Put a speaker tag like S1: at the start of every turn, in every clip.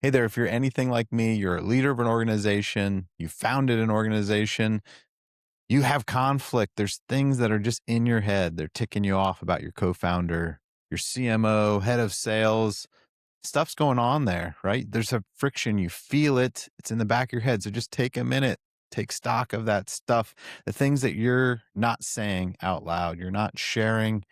S1: Hey there, if you're anything like me, you're a leader of an organization, you founded an organization, you have conflict. There's things that are just in your head. They're ticking you off about your co founder, your CMO, head of sales. Stuff's going on there, right? There's a friction. You feel it. It's in the back of your head. So just take a minute, take stock of that stuff, the things that you're not saying out loud, you're not sharing.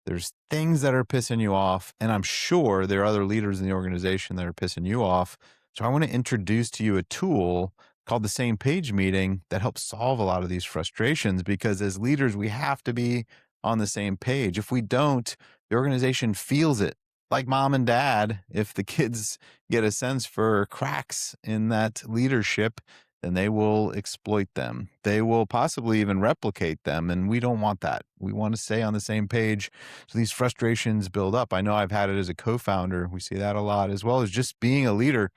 S1: There's things that are pissing you off, and I'm sure there are other leaders in the organization that are pissing you off. So I want to introduce to you a tool called the same page meeting that helps solve a lot of these frustrations, because as leaders, we have to be on the same page. If we don't, the organization feels it. Like mom and dad, if the kids get a sense for cracks in that leadership, then they will exploit them. They will possibly even replicate them. And we don't want that. We want to stay on the same page. So these frustrations build up. I know I've had it as a co founder. We see that a lot, as well as just being a leader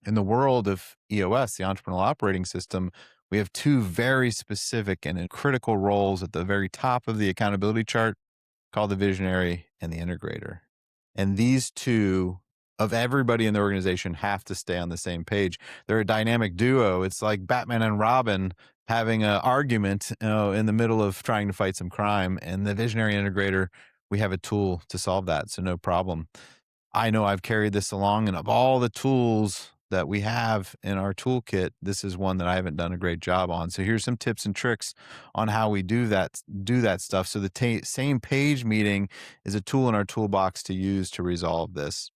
S1: in the world of EOS, the entrepreneurial operating system. We have two very specific and critical roles at the very top of the accountability chart called the visionary and the integrator. And these two of everybody in the organization have to stay on the same page. They're a dynamic duo. It's like Batman and Robin having an argument, in the middle of trying to fight some crime. And the visionary integrator, we have a tool to solve that. So no problem. I know I've carried this along, and of all the tools that we have in our toolkit, this is one that I haven't done a great job on. So here's some tips and tricks on how we do that stuff. So the same page meeting is a tool in our toolbox to use to resolve this.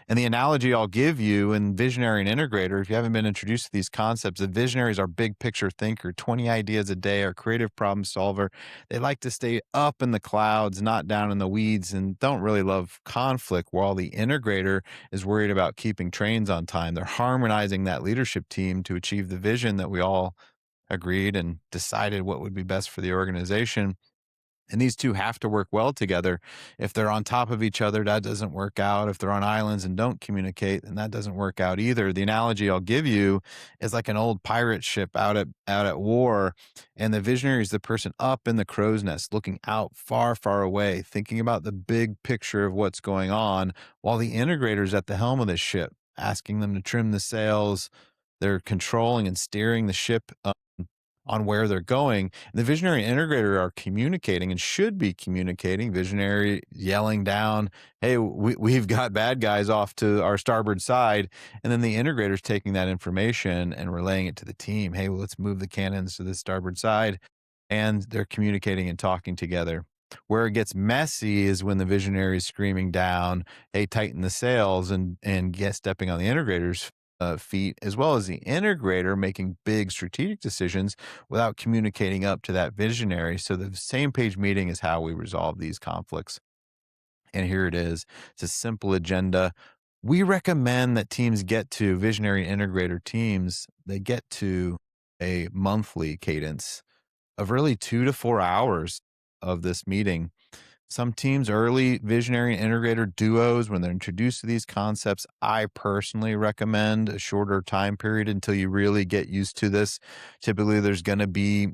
S1: And the analogy I'll give you in Visionary and Integrator, if you haven't been introduced to these concepts, the visionary is our big picture thinker, 20 ideas a day, our creative problem solver. They like to stay up in the clouds, not down in the weeds, and don't really love conflict, while the integrator is worried about keeping trains on time. They're harmonizing that leadership team to achieve the vision that we all agreed and decided what would be best for the organization. And these two have to work well together. If they're on top of each other, that doesn't work out. If they're on islands and don't communicate, then that doesn't work out either. The analogy I'll give you is like an old pirate ship out at war, and the visionary is the person up in the crow's nest, looking out far, far away, thinking about the big picture of what's going on, while the integrator's at the helm of the ship, asking them to trim the sails. They're controlling and steering the ship on where they're going. And the visionary and integrator are communicating and should be communicating. Visionary yelling down, hey, we've got bad guys off to our starboard side. And then the integrator's taking that information and relaying it to the team. Hey, well, let's move the cannons to the starboard side. And they're communicating and talking together. Where it gets messy is when the visionary is screaming down, hey, tighten the sails, and stepping on the integrator's feet, as well as the integrator making big strategic decisions without communicating up to that visionary. So the same page meeting is how we resolve these conflicts. And here it is. It's a simple agenda. We recommend that teams get to visionary integrator teams. They get to a monthly cadence of really 2 to 4 hours of this meeting. Some teams, early visionary and integrator duos, when they're introduced to these concepts, I personally recommend a shorter time period until you really get used to this. Typically, there's going to be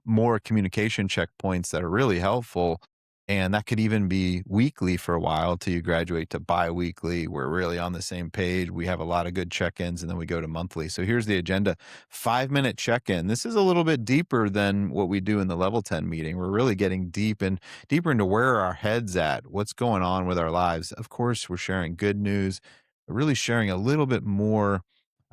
S1: more communication checkpoints that are really helpful. And that could even be weekly for a while till you graduate to bi-weekly. We're really on the same page. We have a lot of good check-ins, and then we go to monthly. So here's the agenda. 5-minute check-in. This is a little bit deeper than what we do in the level 10 meeting. We're really getting deeper into where our head's at, what's going on with our lives. Of course, we're sharing good news, but really sharing a little bit more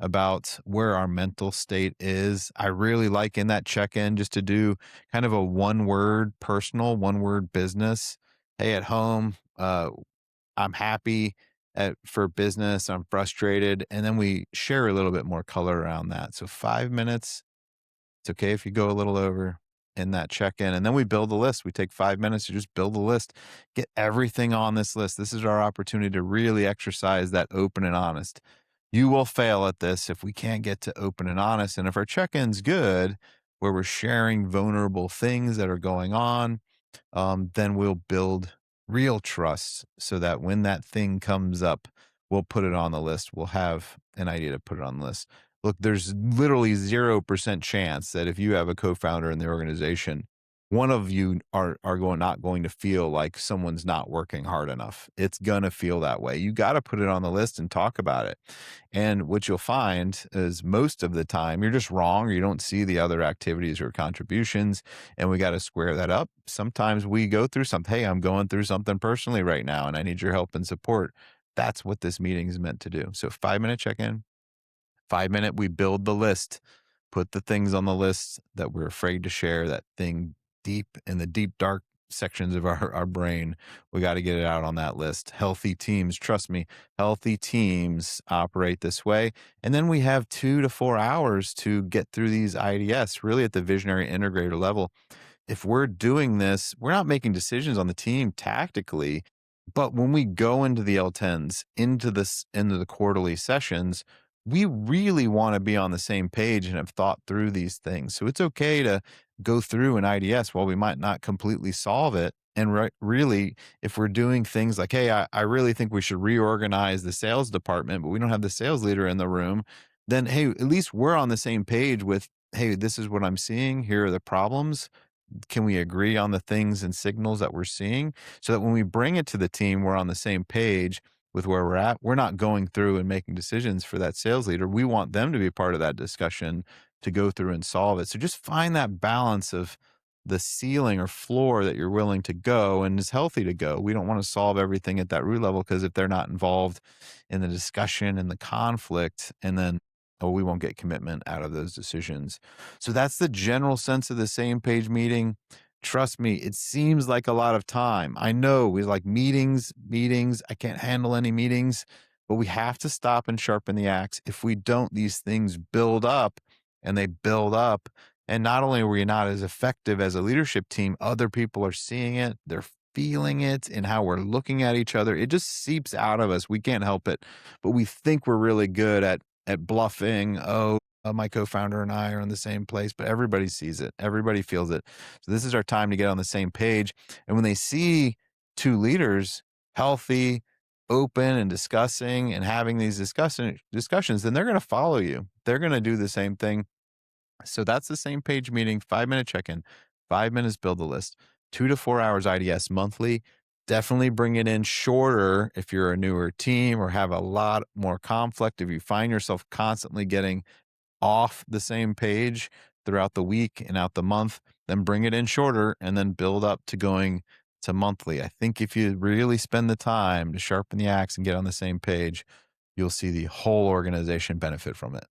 S1: about where our mental state is. I really like in that check-in just to do kind of a one-word personal, one-word business. Hey, at home, I'm happy for business. I'm frustrated. And then we share a little bit more color around that. So 5 minutes. It's okay if you go a little over in that check-in. And then we build a list. We take 5 minutes to just build a list, get everything on this list. This is our opportunity to really exercise that open and honest. You will fail at this if we can't get to open and honest. And if our check-in's good, where we're sharing vulnerable things that are going on, then we'll build real trust so that when that thing comes up, we'll put it on the list. We'll have an idea to put it on the list. Look, there's literally 0% chance that if you have a co-founder in the organization one of you are going not going to feel like someone's not working hard enough. It's gonna feel that way. You gotta put it on the list and talk about it. And what you'll find is most of the time you're just wrong or you don't see the other activities or contributions, and we gotta square that up. Sometimes we go through something. Hey, I'm going through something personally right now, and I need your help and support. That's what this meeting is meant to do. So 5-minute check-in, 5-minute, we build the list, put the things on the list that we're afraid to share, that thing deep in the deep, dark sections of our brain. We got to get it out on that list. Healthy teams, trust me, healthy teams operate this way. And then we have 2 to 4 hours to get through these IDS, really at the visionary integrator level. If we're doing this, we're not making decisions on the team tactically, but when we go into the L10s, into the quarterly sessions, we really want to be on the same page and have thought through these things. So it's okay to go through an IDS while we might not completely solve it. And really, if we're doing things like, hey, I really think we should reorganize the sales department, but we don't have the sales leader in the room, then, hey, at least we're on the same page with, hey, this is what I'm seeing. Here are the problems. Can we agree on the things and signals that we're seeing so that when we bring it to the team, we're on the same page with where we're at? We're not going through and making decisions for that sales leader. We want them to be part of that discussion to go through and solve it. So just find that balance of the ceiling or floor that you're willing to go and is healthy to go. We don't want to solve everything at that root level because if they're not involved in the discussion and the conflict, and then, oh, we won't get commitment out of those decisions. So that's the general sense of the same page meeting. Trust me, it seems like a lot of time. I know we like meetings, meetings. I can't handle any meetings, but we have to stop and sharpen the axe. If we don't, these things build up and they build up. And not only are we not as effective as a leadership team, other people are seeing it. They're feeling it in how we're looking at each other. It just seeps out of us. We can't help it, but we think we're really good at bluffing. Oh, my co-founder and I are in the same place, but everybody sees it. Everybody feels it. So this is our time to get on the same page. And when they see two leaders healthy, open, and discussing and having these discussions, then they're going to follow you. They're going to do the same thing. So that's the same page meeting, 5-minute check-in, 5 minutes build the list, 2 to 4 hours IDS monthly. Definitely bring it in shorter if you're a newer team or have a lot more conflict. If you find yourself constantly getting off the same page throughout the week and out the month, then bring it in shorter and then build up to going to monthly. I think if you really spend the time to sharpen the axe and get on the same page, you'll see the whole organization benefit from it.